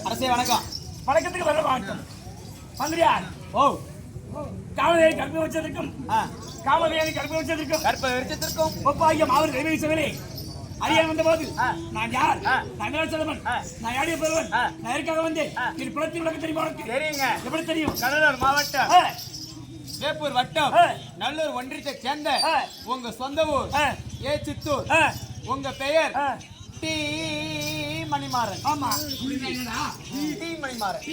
அரசே வணக்கம். வணக்கத்துக்கு வர வணக்கம். மந்திரியார் ஓ காமதேவி கற்ப வச்சதற்கும் காமதேவி கற்ப வச்சதற்கும் ஒப்பாகிய மாவட்ட கைவை சபையிலே அறியான் வந்த போது நான் யார், நான் செல்வன், நான் யாடிய பெறுவன், நான் எதற்காக வந்தேன், என் குலத்தின் விளக்க தெரியுமா உனக்கு? தெரியுங்க. எப்படி தெரியும்? கடலூர் மாவட்டம் வேப்பூர் வட்டம் நல்லூர் ஒன்றியத்தை சேர்ந்த உங்க சொந்த ஊர் ஏ சித்தூர். உங்க பெயர் டி மணிமாறன். ஆமா, டி மணிமாறன்.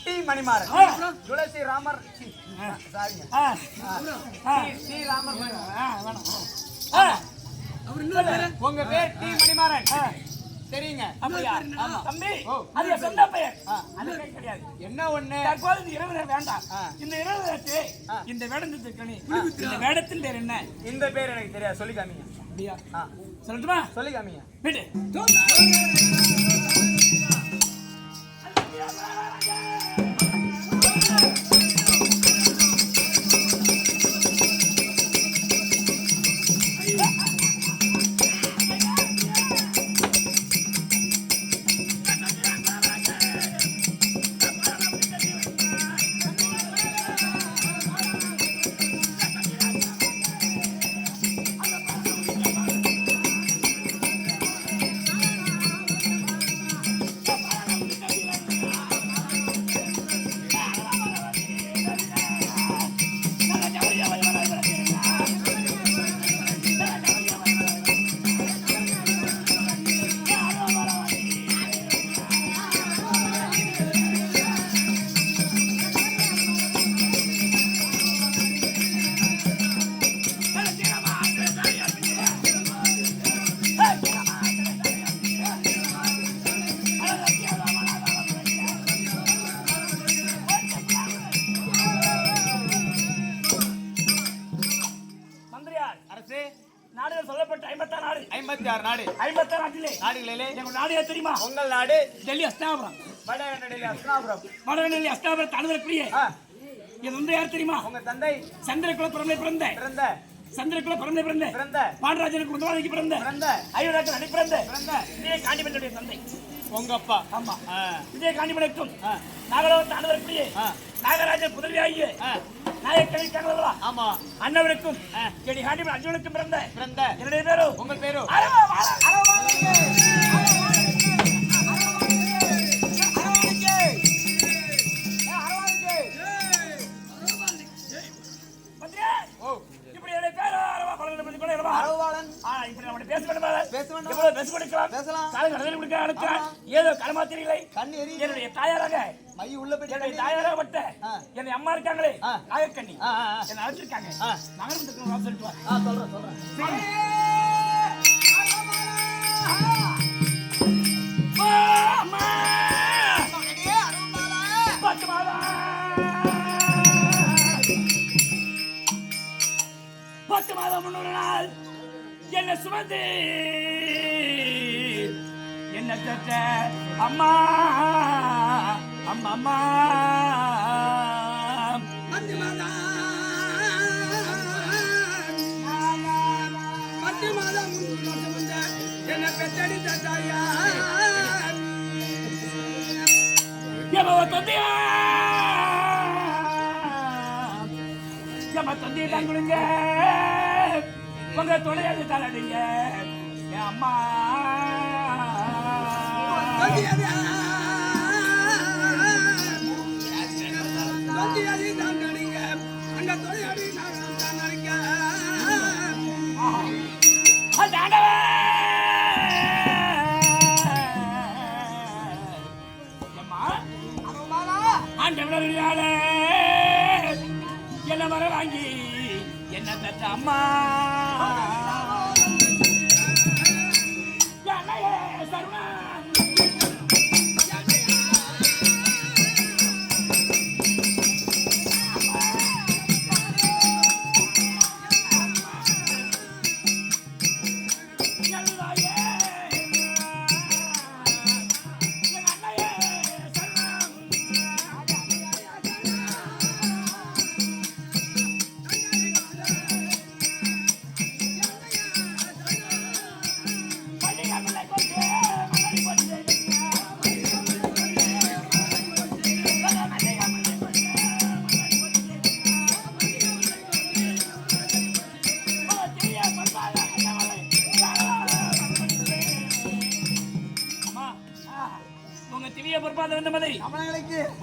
டி மணிமாறன். துளசி ராமர் டி ராமர். உங்க பேர் டி மணிமாறன் தெரியுங்க. தம்பி அது சொந்த பெயர் கிடையாது. என்ன ஒண்ணு தற்போது இரவு வேண்டாம். இந்த இரவு நேரத்தை இந்த வேடத்திற்கு இந்த வேடத்தின் பேர் என்ன? இந்த பேர் எனக்கு தெரியாது, சொல்லி காமிங்க. அப்படியா? சொல்லட்டுமா? சொல்லி காமிங்க. விடு. நாடுகள் சொல்லப்பட்ட 56 நாடு 56 நாடு 56 நாட்டிலே நாடுகளிலே எங்க நாடு தெரியுமா? உங்கள் நாடு டெல்லி அஸ்தாபுரம். வடடெல்லி அஸ்தாபுரம். வடடெல்லி அஸ்தாபுரம் தானுவரக்கூடிய இது வந்து யார் தெரியுமா? உங்க தந்தை சந்திரகுல பரம்பரை பிறந்த சந்திரகுல பரம்பரை பிறந்த பாண்டராஜனுக்கு முதலாளிக்கு பிறந்த ஐவராஜன் அடி பிறந்த இதே காண்டிமனுடைய தந்தை உங்க அப்பா. ஆமா, இதே காண்டிமனுக்கும் நாகலோகத்தை ஆண்டவரக்கூடிய நாகராஜன் புதல்வியாகிய நாயக்கவி கங்களா ஆமா அண்ணவருக்கும் எடி காண்டிமன் அர்ஜுனுக்கும் பிறந்த என்னுடைய பேரு உங்கள் பேரு ஏதோ களமாத்திரிகளை என்னுடைய தாயாராக தாயாராகப்பட்ட என்னை அம்மா இருக்காங்களே நாகக்கண்ணி என்னை அழைச்சிருக்காங்க. பத்து மாதம் முன்னூறு நாள் என்ன சுமந்து என்ன பெற்ற அம்மா அம்மா அம்மா பத்து மாதம் என்ன பெற்றடி தாயா தொந்தியா தொந்தியை தான் கொடுங்க உங்க தொலையாது தரடிங்க என் அம்மா அங்க தொலையாடி ஆண்டவர்களால என்ன வர வாங்கி என்ன தட்ட அம்மா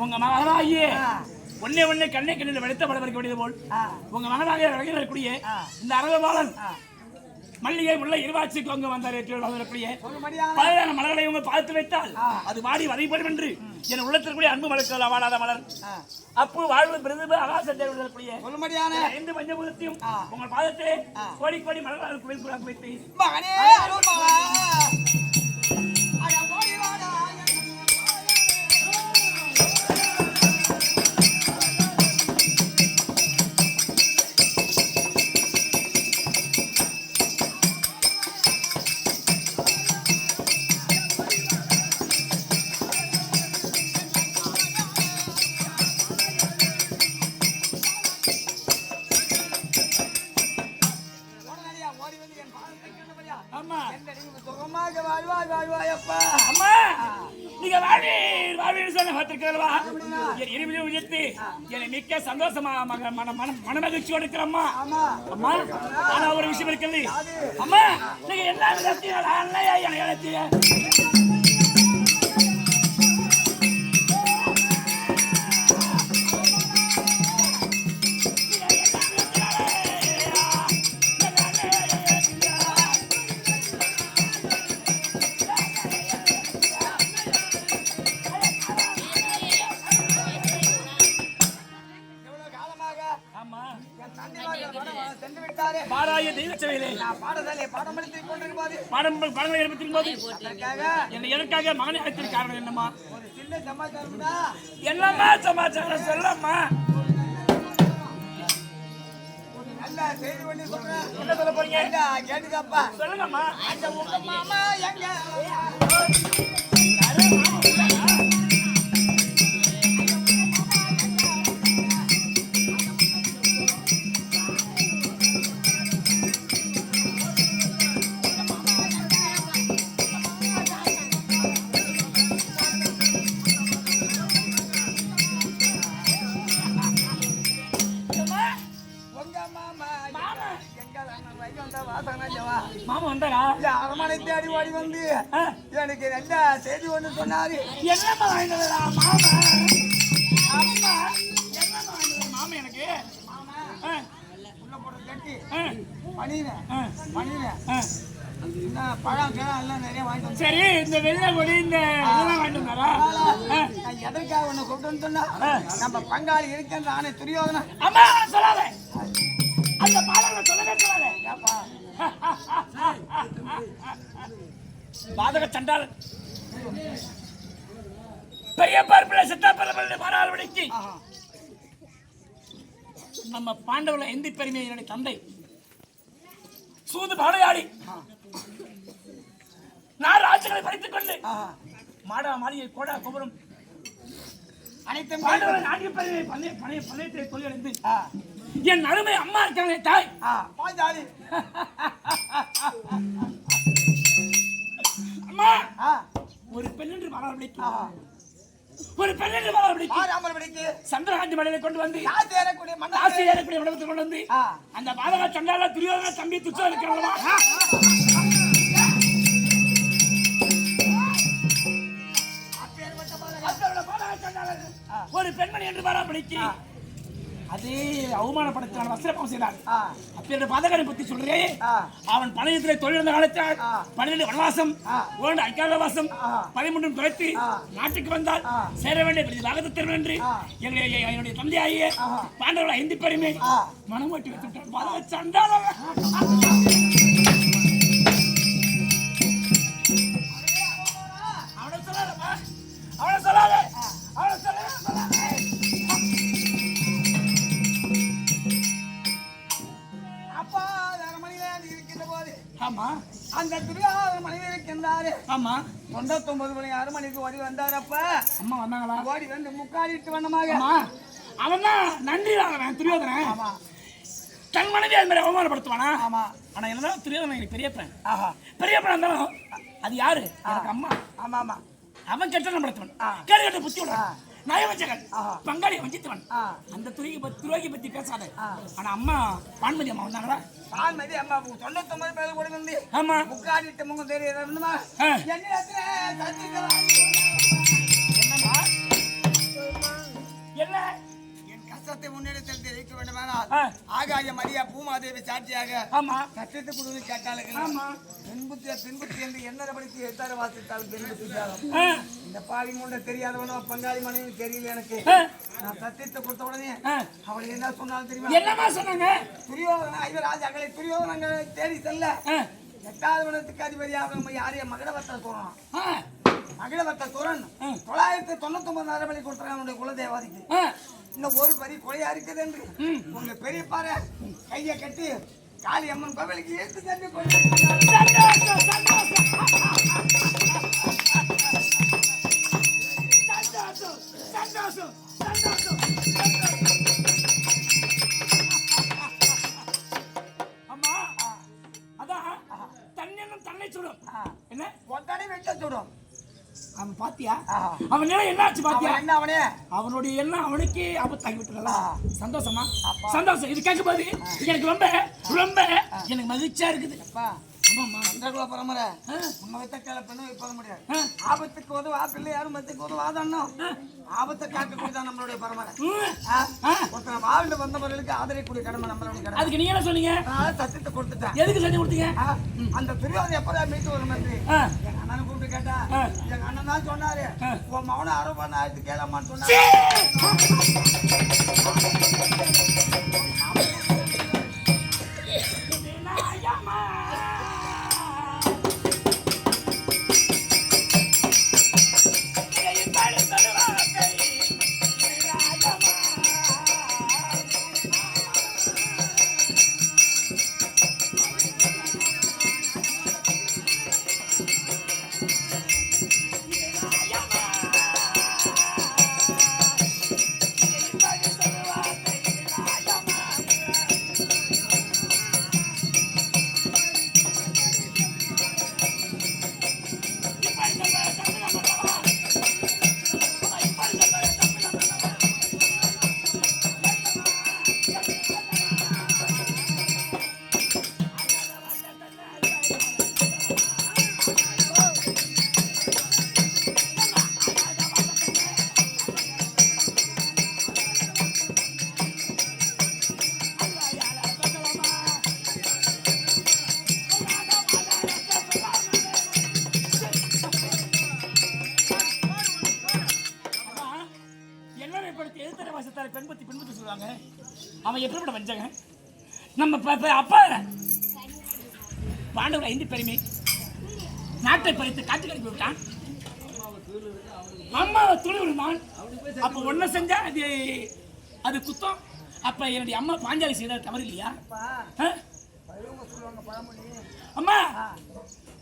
உங்க மகனாகிய ஒன்னே கண்ணை கண்ணில் வெளுத்த படவருக்கு வேண்டியது போல் உங்க மகனாக வரக்கூடிய இந்த அரவபாலன் மல்லிகை முல்லை இருவாட்சிக்கு அங்கு வந்தார் பலதான மலர்களை உங்க பார்த்து வைத்தால் அது வாடி வதைப்படும் என்று என் உள்ளத்திற்குரிய அன்பு மலர்கள் வாடாத மலர் அப்பு வாழ்வு பிரதிபு ஆகாசத்தை விடக்கூடிய ஐந்து பஞ்சபூதத்தையும் உங்கள் பாதத்திலே கோடி கோடி மலர்களால் குவிப்பு வைத்து மிக்க சந்தோஷமா மனமகிழ்ச்சியோடு இருக்கிறம்மா. அம்மா ஆனா ஒரு விஷயம் இருக்குது அம்மா, நீங்க என்ன பாராய தெய்வச்சபையிலே பாடங்களை எடுப்பதின் போது என்னை எதற்காக மகனை அழைத்திருக்க காரணம் என்னம்மா? என்னம்மா சமாச்சாரம் சொல்லம்மா. நல்லா செய்தி பண்ணி சொல்றேன். என்ன சொல்ல போறீங்க? கேட்டுக்கப்பா. சொல்லுங்கம்மா. அந்த உங்க மாமா எங்க மாமா வந்தாரா? அரமனை தேடி ஓடி வந்து எனக்கு நல்ல செய்தி ஒண்ணு சொன்னாரு. என்னம்மா வாங்கிட்டு வரா மாமா? அம்மா என்னம்மா வாங்கிட்டு வரா மாமா? எனக்கு உள்ள போடுற கட்டி பண்ணினேன் என்ன பழம் கிழம் எல்லாம் நிறைய வாங்கிட்டு வந்து. சரி, இந்த வெள்ளை கொடி இந்த இதெல்லாம் வாங்கிட்டு வந்தாரா? நான் எதற்காக உன்னை கூப்பிட்டு சொன்னா நம்ம பங்காளி இருக்கின்ற ஆணை துரியோதனா. அம்மா சொல்லாத, அந்த பாடலை சொல்லவே சொல்லாத. ஏப்பா பாதக சண்டால் பெரிய பார்ப்பில் சித்தாப்பரமல்ல பாராளுமணிக்கு நம்ம பாண்டவர்ல எந்தி பெருமையை என்னுடைய தந்தை சூது பாடையாடி நான் ராஜ்யங்களை படித்துக் கொண்டு மாடா மாளிகை கோடா கோபுரம் அனைத்தும் பாண்டவர்கள் நாட்டிய பெருமை பணையத்தை தொழிலடைந்து என் அருமை அம்மா இருக்காங்க தாய் பாஞ்சாலி அம்மா ஒரு பெண்ணென்று மலர்பிடிக்கு சந்திரகாந்தி மலையில கொண்டு வந்து ஆசி ஏறக்கூடிய மண்டபத்தில் கொண்டு வந்து அந்த பாதக சண்டால துரியோதன தம்பி துச்சம் இருக்கிறவா ஒரு பெண்மணி என்று பராமரிக்கு அதே அவமானப்படுத்த வஸ்திரப்பம் செய்தார். அப்பேற்ற பாதகனை பத்தி சொல்றேன். அவன் பழையத்திலே தொழில் காலத்தால் 12 வனவாசம் 2 அக்காலவாசம் 13 துரைத்து நாட்டுக்கு வந்தால் சேர வேண்டிய பெரிய பாகத்தை தரும் என்று என்னுடைய தந்தையாகிய பாண்டவர்கள் 5 பேருமே மனம் ஓட்டி வைத்துட்டார். பாதக சண்டால அவனை சொல்லாதப்பா, அவனை சொல்லாத, அவனை சொல்லாத. ஆமா, அந்த துரியோதன மனைவி இருக்கின்றாரு. ஆமா, 99 மணி 6 மணிக்கு ஓடி வந்தாரப்ப அம்மா வந்தாங்களா? ஓடி வந்து முக்காடிட்டு வண்ணமாக அவன் தான் நன்றி துரியோதனன். தன் மனைவி அது மாதிரி அவமானப்படுத்துவானா? ஆமா. ஆனா என்னதான் துரியோதனன் எனக்கு பெரியப்பன். பெரியப்பன் இருந்தாலும் அது யாரு? எனக்கு அம்மா. ஆமா ஆமா. அவன் கெட்ட நடத்துவன், கேடு கட்ட புத்தி விடுறான், நயவஞ்சகன், பங்காளி வஞ்சித்தவன். அந்த துரோகி பத்தி பேசாத. ஆனா அம்மா பான்மதி அம்மா வந்தாங்களா? பான்மதி அம்மா 99 பேர் கூட வந்து ஆமா முக்காடிட்டு முகம் தெரியுது. என்னம்மா என்ன என் கஷ்டத்தை முன்னெடுத்து வைக்க வேண்டுமானால் ஆகாய மரியா பூமாதேவி சாட்சியாக ஆமா கஷ்டத்தை கொடுத்து கேட்டாளுங்க. பின்புத்தி என்று என்ன படித்து எத்தார வாசித்தாலும் பின்புத்தி இந்த பாவி மூண்ட தெரியாதவனோ பங்காளி மனைவி தெரியல எனக்கு. நான் சத்தியத்தை கொடுத்த உடனே அவள் என்ன சொன்னாலும் தெரியுமா? என்னமா சொன்னாங்க? துரியோதன ஐவராஜாக்களை துரியோதனங்களை தேடி செல்ல 8வது வனத்துக்கு அதிபதியாக நம்ம யாரைய மகிழவர்த்த சோழன் மகிழவர்த்த சோழன் 999 நரபலி கொடுத்தாங்க அவனுடைய குலதேவாதிக்கு. இன்னும் ஒரு பரி கொலையா இருக்குது என்று உங்க பெரிய பாரு கையை கட்டி காளி அம்மன் கோவிலுக்கு ஏற்று சென்று அம்மா அதான் தன்னும் தன்னை சுடும். என்ன ஒட்டனை வெட்ட சுடும். அவன் பாத்தியா? அவன் நிலை என்ன ஆச்சு பாத்தியா? என்ன அவனே அவனுடைய எண்ணம் அவனுக்கே ஆபத்தாகி விட்டுறா. சந்தோஷமா? சந்தோஷம். இது கேட்கும் போது எனக்கு ரொம்ப ரொம்ப எனக்கு மகிழ்ச்சியா இருக்குது. சந்திரகுல பரம்பரை நம்ம வைத்த கேள பெண்ணு வைப்பத முடியாது. ஆபத்துக்கு உதவு ஆப்பிள்ளை யாரும் மத்துக்கு உதவாதோ ஆபத்தை காக்கக்கூடியதான் நம்மளுடைய பரம்பரை. ஒருத்தனை வாழ்ந்து வந்தவர்களுக்கு ஆதரக்கூடிய கடமை நம்மளுடைய கடமை. அதுக்கு நீங்க என்ன சொன்னீங்க? சத்தியத்தை கொடுத்துட்டேன். எதுக்கு சத்தியம் கொடுத்தீங்க? அந்த துரியோதனை எப்பதான் மீட்டு வரும் என்று எங்க அண்ணனை கூப்பிட்டு கேட்டா எங்க அண்ணன் தான் சொன்னாரு உன் மகனை 60,000 கேளம்மான்னு சொன்னாரு. சொல்லுவாங்க. அவன் எப்படிப்பட்ட வச்சாங்க நம்ம அப்பா பாண்டவர் 5 பேருமே நாட்டை பறித்து காட்டு கழிப்பு விட்டான். அம்மாவை துணி விடுந்தான். அப்ப ஒன்ன செஞ்சா அது குத்தம். அப்ப என்னுடைய அம்மா பாஞ்சாலி செய்த தவறு இல்லையா? அம்மா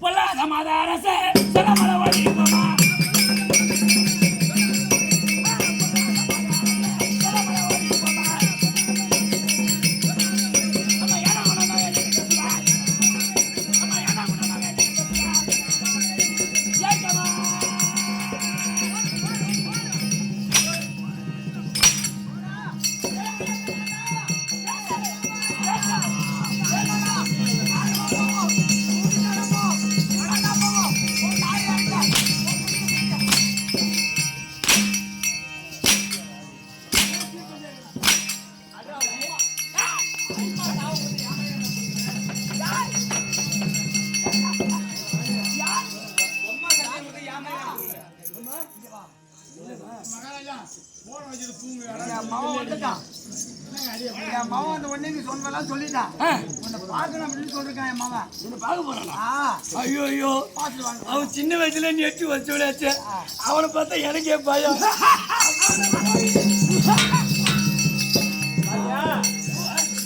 பொல்லாத மாதாரச செலமல வழிப்பமா அவன் சின்ன வயசுல நெட்டு வச்சு விடாச்சு. அவனை பார்த்தா எனக்கே பயம்.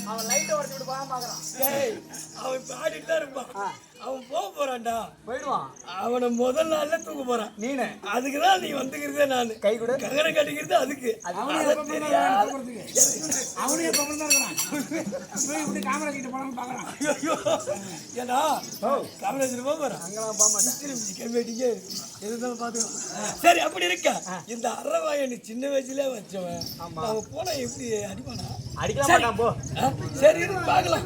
அவன் லைட்டை உடச்சு விட்டு பாக்குறான். அவன் பாடிட்டு தான் இருப்பான். அவன் போக போறான்டா, போயிடுவான். அவனை முதல் நாள்ல தூக்க போறான். நீனு அதுக்குதான் நீ வந்துக்கிறதே. நான் கை கூட கங்கரை கட்டிக்கிறது அதுக்கு. அவனே கேமரா கிட்ட போனான்னு பாக்குறான். ஏடா காமராஜர் போக போறான். அங்கெல்லாம் போக மாட்டேன். கம்மிட்டிக்கு எதுதான் பாத்துக்கலாம். சரி அப்படி இருக்க இந்த அறவாய நீ சின்ன வயசுல வச்சவன். அவன் போனா எப்படி அடிப்பானா? அடிக்கலாம் போ. சரி பாக்கலாம்.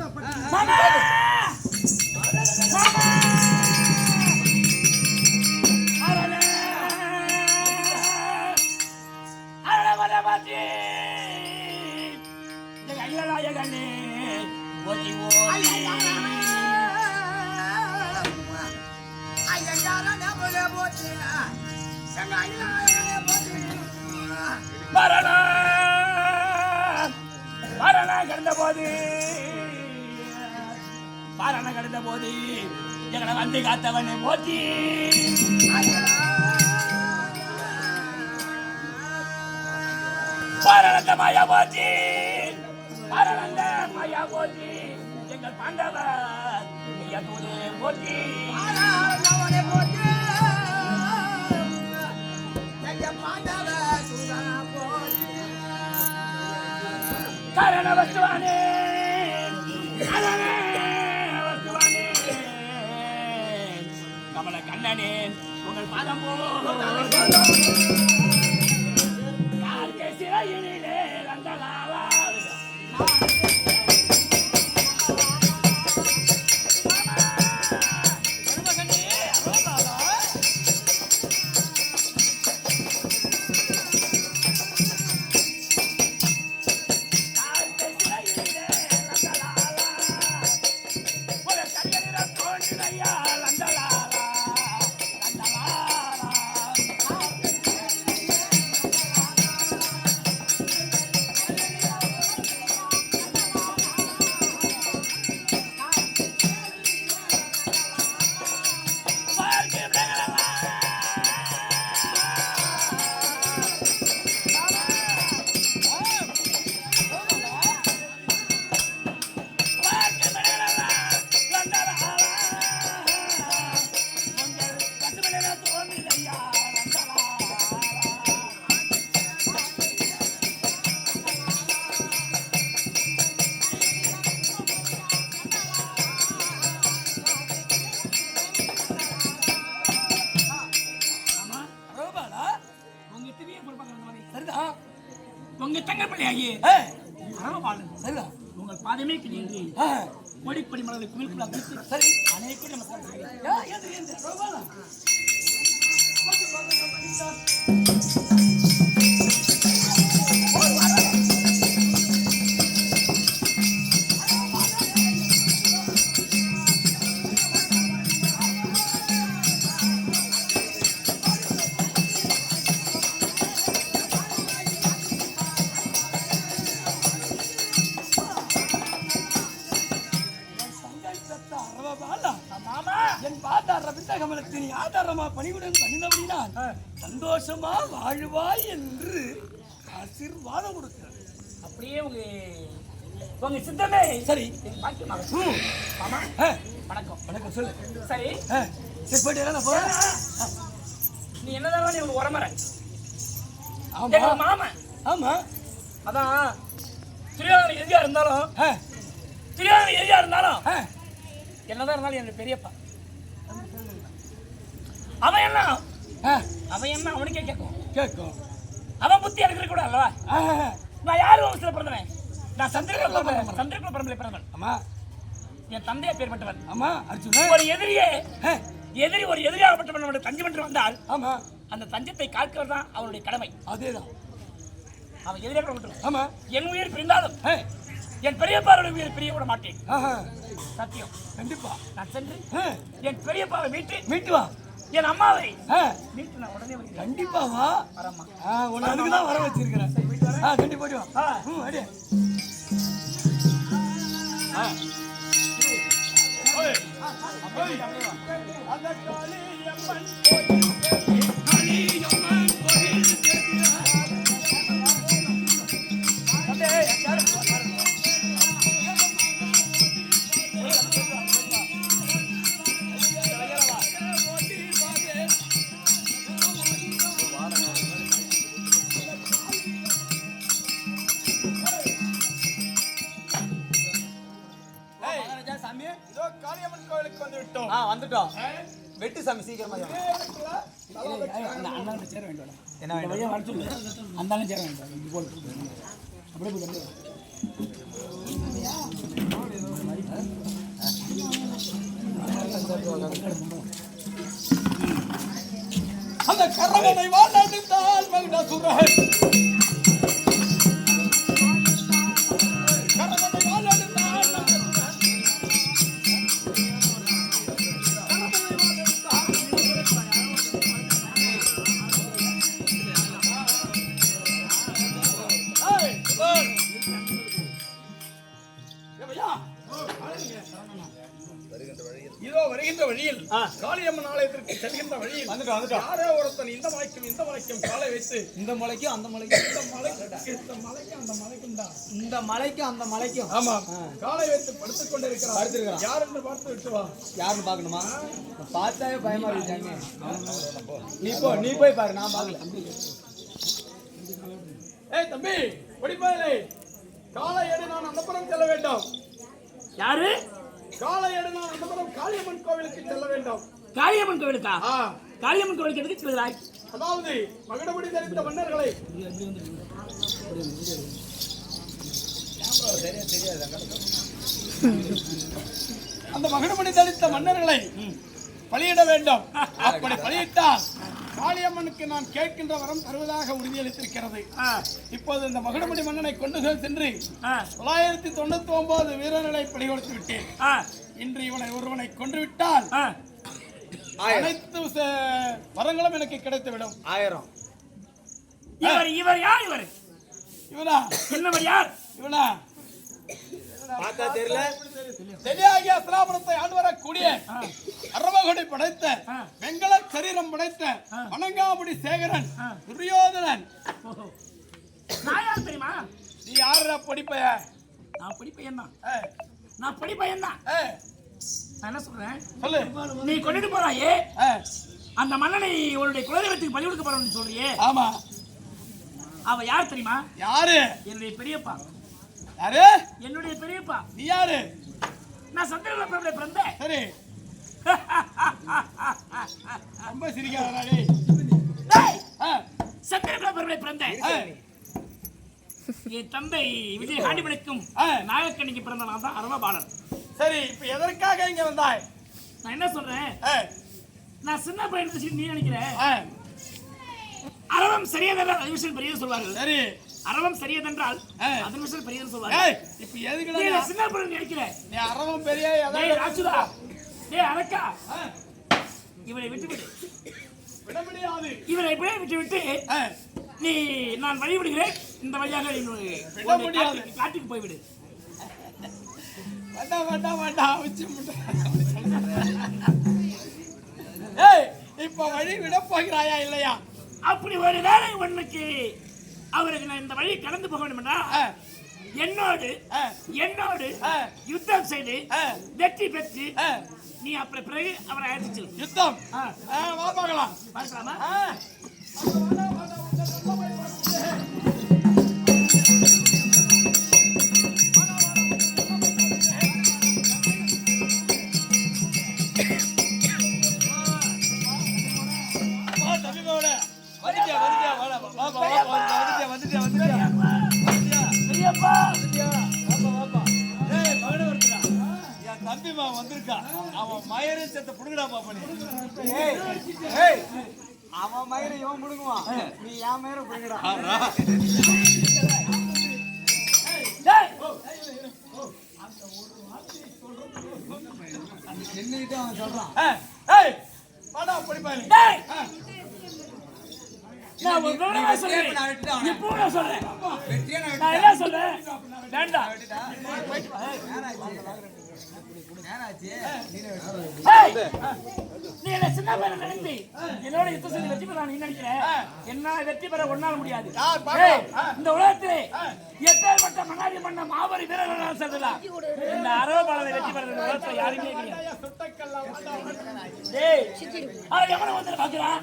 கடந்த போது எங்களை வந்து காத்தவனை போற்றி பாரத மாயா போற்றி, பாரத மாயா போற்றி, எங்கள் பாண்டவர் போற்றி காரண வஸ்துவானே கமல கண்ணனே உங்கள் பாதம் சிறையிலே வந்தலாவா உங்க தங்கல் பிள்ளையாகி உங்கள் பாதமே கிணின்றி கோடிப்படி மலரை குமிழ்குள்ள சரி அனைக்கும் நமஸ்காரம். கண்ட கமலத்தின் ஆதாரமா பணிவுடன் பணிந்தபடினால் சந்தோஷமா வாழ்வாய் என்று ஆசீர்வாதம் கொடுக்கிறார். அப்படியே உங்க சித்தமே சரி. மாமா வணக்கம். வணக்கம் சொல்லு. சரி போயிட்டு போறேன். நீ என்னதான் நீ உனக்கு உரமற ஆமா மாமன். ஆமா அதான் துரியோதன எதிரியா இருந்தாலும் என்னதான் இருந்தாலும் என்னுடைய பெரியப்பா அவன் என்ன அவனுக்கே கேட்கும். அவன் புத்தி எனக்கு கூட அல்லவா? நான் யாரு வம்சத்துல பிறந்தவன்? நான் சந்திரகுல பரம்பரை பிறந்தவன். ஆமா. என் தந்தையா பேர் பட்டவன். ஆமா. ஒரு எதிரியாகப்பட்டவன் தஞ்சம் என்று வந்தால் ஆமா அந்த தஞ்சத்தை காக்கிறவர் தான் அவனுடைய கடமை. அதேதான். அவன் எதிரியாக விட்டுருவான். ஆமா. என் உயிர் பிரிந்தாலும் என் பெரியப்பாருடைய உயிர் பிரிய விட மாட்டேன். சத்தியம். கண்டிப்பா. நான் சென்று என் பெரியப்பாவை மீட்டு வா. என் அம்மாவை மீட்டு நான் உடனே வருகிறேன். கண்டிப்பா வா. வரம்மா. உனக்கு தான் வர வச்சிருக்கிறேன். கண்டிப்பா போயிட்டு வா. அடி. அந்த காளியம்மன் கோயிலுக்கு வந்து விட்டோம். வந்துட்டோம். வெட்டு சாமி சீக்கிரமா. அண்ணாண்ட சேர வேண்டும். என்ன வேணும்? அண்ணாண்ட சேர வேண்டும். அப்படியே போய் அந்த கரவனை வாழ்ந்தால் மகிழ்ந்தால் இதோ வருகின்ற வழியில் காளியம்மன் ஆலயத்திற்கு செல்கின்ற வழியில் யாரோ ஒருத்தன் இந்த மலைக்கும் காலை வைத்து இந்த மலைக்கும் அந்த மலைக்கும் இந்த மலைக்கும் அந்த மலைக்கும் ஆமா காலை வைத்து படுத்துக் கொண்டிருக்கிறார். யார் என்று பார்த்து விட்டு வா. யாருன்னு பாக்கணுமா? பார்த்தாவே பயமா இருக்காங்க. நீ போய் பாரு, நான் பாக்கல. ஏய் தம்பி ஒடிப்பாயிலே, காலை ஏடு நான் அந்த புறம் செல்ல வேண்டும். யாரு? காலை ஏடு நான் அந்த புறம் காளியம்மன் கோவிலுக்கு செல்ல வேண்டும். காளியம்மன் கோவிலுக்கா? காளியம்மன் கோவிலுக்கு எதுக்கு செல்கிறாய்? அதாவது மகுடமுடி தரித்த மன்னர்களை அந்த மகுடமுடி தரித்த மன்னர்களை பலியிட வேண்டும். அப்படி பலியிட்டால் காளியம்மனுக்கு நான் கேட்கின்ற வரம் தருவதாக உறுதியளித்திருக்கிறது. இப்போது இந்த மகுடமுடி மன்னனை கொண்டு சென்று 999 வீரர்களை பலி கொடுத்து விட்டேன். இன்று ஒருவனை கொன்று விட்டால் அனைத்து வரங்களும் எனக்கு கிடைத்துவிடும். 1000. இவர் யார்? இவனா? என்னவர் யார்? இவனா? பார்த்தா தெரியல. தெளியாகிய அஸ்தினாபுரத்தை ஆண்டு வரக்கூடிய அரவகொடி படைத்த வெங்கல சரீரம் படைத்த வணங்காமுடி சேகரன் துரியோதனன். நான் யார் தெரியுமா? நீ யாரா படிப்பைய? நான் படிப்பையன் தான். நான் படிப்பையன் தான். நான் என்ன சொல்றேன் சொல்லு. நீ கொண்டுட்டு போறாயே அந்த மன்னனை உன்னுடைய குலதெய்வத்துக்கு பலி கொடுக்க போறோம்னு சொல்றியே. ஆமா. அவ யார் தெரியுமா? யாரு? என்னுடைய பெரியப்பா. யாரு? என்னுடைய பெரியப்பா. நீ யாரு? நான் சந்திரகுல பிறந்தேன். சரி. ரொம்ப சிரிக்காதடா டேய். சந்திரகுல பிறந்தேன். என் தந்தை விஜய் ஆண்டிபடைக்கும் நாகக்கண்ணிக்கு பிறந்த நான் தான் அரவபாலன். சரி, இப்ப எதற்காக இங்க வந்தாய்? நான் என்ன சொல்றேன், நான் சின்ன பையன் நீ நினைக்கிறேன். அரவம் சரியாதென்றால் அது விஷயம் பெரியது சொல்வார்கள். சரி, அரவம் சரியாதென்றால் அது விஷயம் பெரியது சொல்வார்கள். இப்ப எதுக்குடா சின்ன பையன் நினைக்கிறேன்? நீ அரவம் பெரிய டேய் ராஜுதா, டேய் அரக்கா, இவனை விட்டுவிடு. விட முடியாது. இவனை இப்படியே விட்டுவிட்டு நீ நான் வழிவிடுகிறேன். இந்த வழியாக காட்டுக்கு போய்விடு. வேண்டாம் வேண்டாம் வேண்டாம். இப்ப வழி விட போகிறாயா இல்லையா? அப்படி ஒரு வேளை உனக்கு அவருக்கு நான் இந்த வழி கடந்து போக வேண்டும்னா என்னோடு யுத்தம் செய்து வெற்றி பெற்று நீ அப்படி பிறகு அவரை அழைத்து யுத்தம் வா பார்க்கலாம். பார்க்கலாமா? தம்பிமா வந்திருக்கா. அவன் மயிரை செத்த புடுங்கடா பாப்பனே. அவன் மயிரை இவன் புடுங்குவான், நீ என் மயிரை புடுங்கடா. என்னிட்டு அவன் சொல்றான். நான் ஒரு தடவை சொல்றேன். இப்போ நான் சொல்றேன். நான் என்ன சொல்றேன்? வேண்டாம். நீ என்ன சின்ன பேர நினைத்து என்னோட யுத்தம் செய்து வெற்றி பெற நீ நினைக்கிறேன். என்ன வெற்றி பெற ஒன்னால முடியாது. இந்த உலகத்திலே எப்பேற்பட்ட மன்னாடி மன்ன மாபெரும் வீரர்கள் செல்லலாம். இந்த அரவபாலனை வெற்றி பெற உலகத்துல யாருமே கிடையாது. டேய், அவன் எவனை வந்து பாக்குறான்?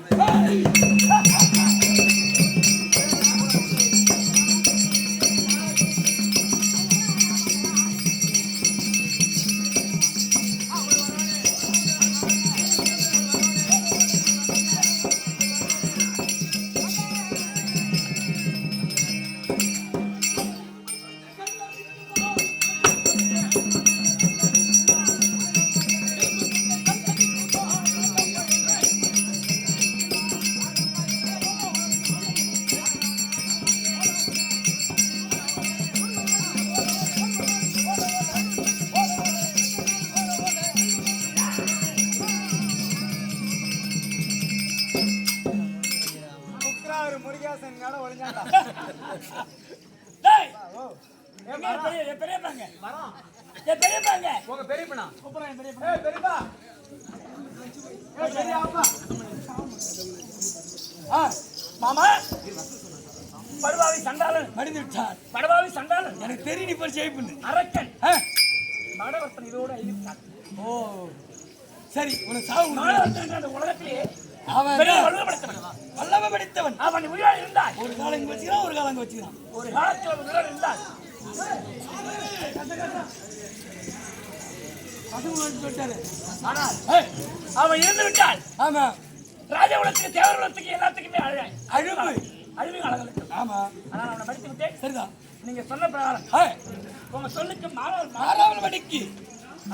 மாமா படுவாவி சண்டாளன் மடிந்து விட்டார். படுவாவி சண்டாளன் எனக்கு தெரியும். நீ போய் ஜெயிப்பு அரக்கன் மடவர்த்தன் இதோட இருக்கான். ஓ சரி, உனக்கு சாவு உலகத்திலே அவன் வல்லமை படித்தவன். அவன் உயிரோடு இருந்தால் ஒரு காலம் வச்சுக்கிறான், ஒரு காலம் வச்சுக்கிறான். ஒரு காலத்தில் உயிரோடு இருந்தால் அவன் இருந்து விட்டால் ஆமா ராஜகுலத்துக்கு தேவகுலத்துக்கு எல்லாத்துக்குமே அழிவு அழகு. ஆமா, ஆனா அவனை படித்து விட்டேன். சரிதான், நீங்க சொன்ன பிரகாரம் உங்க சொல்லுக்கு மாறாமல் படிக்கு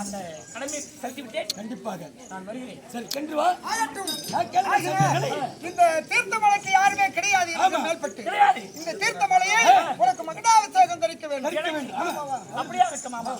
அந்த கடமை செலுத்தி விட்டேன். கண்டிப்பாக நான் வருகிறேன். சரி, சென்று வா. இந்த தீர்த்தமலைக்கு யாருமே கிடையாது. கிடையாது. இந்த தீர்த்தமலையை உனக்கு மகனாபிஷேகம் தரிக்க வேண்டும். அப்படியா இருக்க மாமா?